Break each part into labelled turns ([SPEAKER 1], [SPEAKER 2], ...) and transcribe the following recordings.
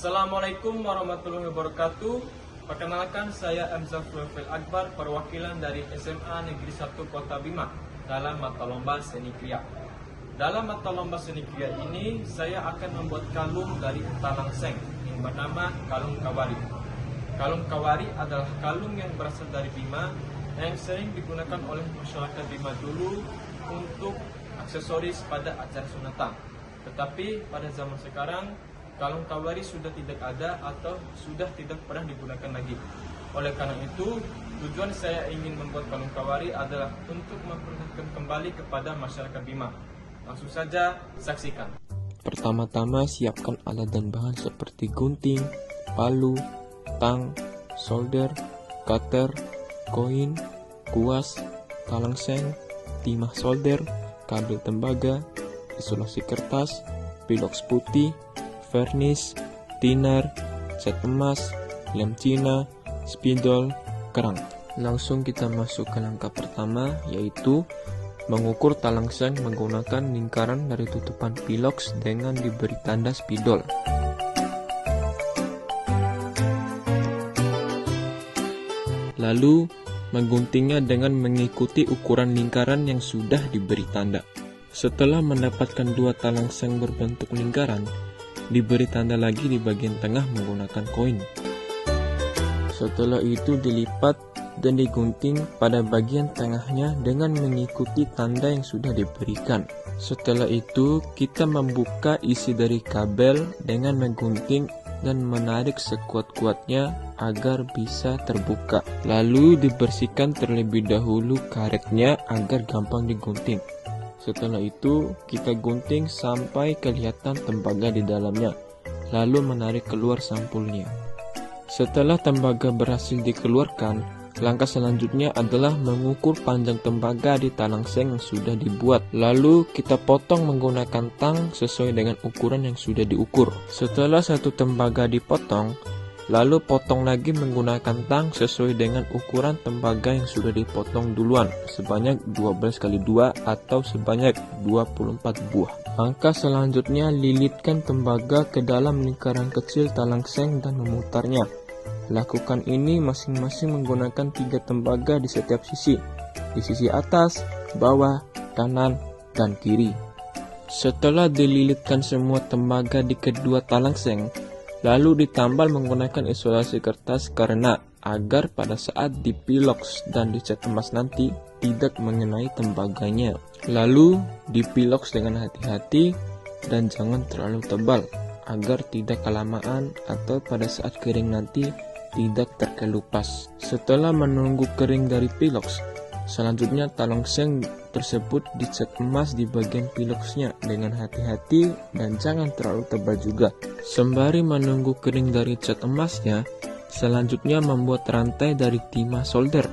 [SPEAKER 1] Assalamualaikum warahmatullahi wabarakatuh. Perkenalkan, saya Amzafrul Akbar, perwakilan dari SMA Negeri 1 Kota Bima dalam mata lomba seni kriya. Dalam mata lomba seni kriya ini, saya akan membuat kalung dari talang seng yang bernama kalung kawari. Kalung kawari adalah kalung yang berasal dari Bima yang sering digunakan oleh masyarakat Bima dulu untuk aksesoris pada acara sunatan. Tetapi pada zaman sekarang, kalung kawari sudah tidak ada atau sudah tidak pernah digunakan lagi. Oleh karena itu, tujuan saya ingin membuat kalung kawari adalah untuk memperlihatkan kembali kepada masyarakat Bima. Langsung saja saksikan.
[SPEAKER 2] Pertama-tama siapkan alat dan bahan seperti gunting, palu, tang, solder, cutter, koin, kuas, talang seng, timah solder, kabel tembaga, isolasi kertas, piloks putih, vernis, thinner, cat emas, lem Cina, spidol, kerang. Langsung kita masuk ke langkah pertama, yaitu mengukur talang seng menggunakan lingkaran dari tutupan piloks dengan diberi tanda spidol. Lalu mengguntingnya dengan mengikuti ukuran lingkaran yang sudah diberi tanda. Setelah mendapatkan dua talang seng berbentuk lingkaran, diberi tanda lagi di bagian tengah menggunakan koin. Setelah itu dilipat dan digunting pada bagian tengahnya dengan mengikuti tanda yang sudah diberikan. Setelah itu kita membuka isi dari kabel dengan menggunting dan menarik sekuat-kuatnya agar bisa terbuka. Lalu dibersihkan terlebih dahulu karetnya agar gampang digunting. Setelah itu, kita gunting sampai kelihatan tembaga di dalamnya, lalu menarik keluar sampulnya. Setelah tembaga berhasil dikeluarkan, langkah selanjutnya adalah mengukur panjang tembaga di talang seng yang sudah dibuat. Lalu kita potong menggunakan tang sesuai dengan ukuran yang sudah diukur. Setelah satu tembaga dipotong, lalu potong lagi menggunakan tang sesuai dengan ukuran tembaga yang sudah dipotong duluan, sebanyak 12x2 atau sebanyak 24 buah. Langkah selanjutnya, lilitkan tembaga ke dalam lingkaran kecil talang seng dan memutarnya. Lakukan ini masing-masing menggunakan 3 tembaga di setiap sisi, di sisi atas, bawah, kanan, dan kiri. Setelah dililitkan semua tembaga di kedua talang seng, lalu ditambal menggunakan isolasi kertas karena agar pada saat dipiloks dan dicat emas nanti tidak mengenai tembaganya. Lalu dipiloks dengan hati-hati dan jangan terlalu tebal agar tidak kelamaan atau pada saat kering nanti tidak terkelupas. Setelah menunggu kering dari piloks, selanjutnya talang seng tersebut dicat emas di bagian piloksnya dengan hati-hati dan jangan terlalu tebal juga. Sembari menunggu kering dari cat emasnya, selanjutnya membuat rantai dari timah solder.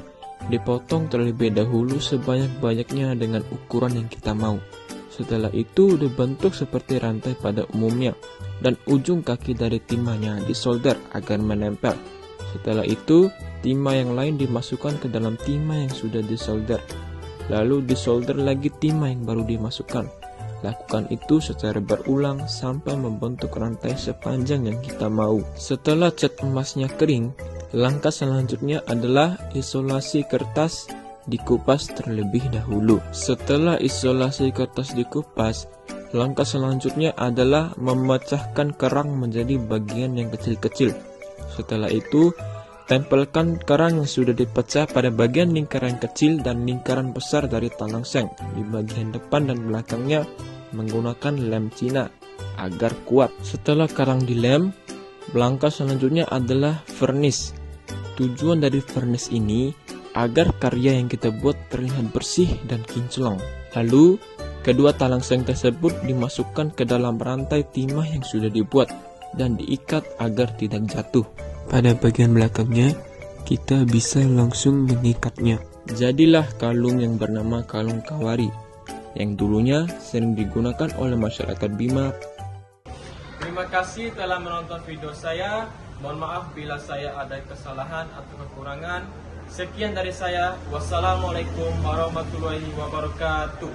[SPEAKER 2] Dipotong terlebih dahulu sebanyak-banyaknya dengan ukuran yang kita mau. Setelah itu dibentuk seperti rantai pada umumnya, dan ujung kaki dari timahnya disolder agar menempel. Setelah itu, timah yang lain dimasukkan ke dalam timah yang sudah disolder. Lalu disolder lagi timah yang baru dimasukkan. Lakukan itu secara berulang sampai membentuk rantai sepanjang yang kita mau. Setelah cat emasnya kering, langkah selanjutnya adalah isolasi kertas dikupas terlebih dahulu. Setelah isolasi kertas dikupas, langkah selanjutnya adalah memecahkan kerang menjadi bagian yang kecil-kecil. Setelah itu, tempelkan kerang yang sudah dipecah pada bagian lingkaran kecil dan lingkaran besar dari talang seng di bagian depan dan belakangnya menggunakan lem Cina agar kuat. Setelah kerang dilem, langkah selanjutnya adalah vernis. Tujuan dari vernis ini agar karya yang kita buat terlihat bersih dan kinclong. Lalu, kedua talang seng tersebut dimasukkan ke dalam rantai timah yang sudah dibuat dan diikat agar tidak jatuh. Pada bagian belakangnya, kita bisa langsung mengikatnya. Jadilah kalung yang bernama kalung kawari, yang dulunya sering digunakan oleh masyarakat Bima.
[SPEAKER 1] Terima kasih telah menonton video saya. Mohon maaf bila saya ada kesalahan atau kekurangan. Sekian dari saya. Wassalamualaikum warahmatullahi wabarakatuh.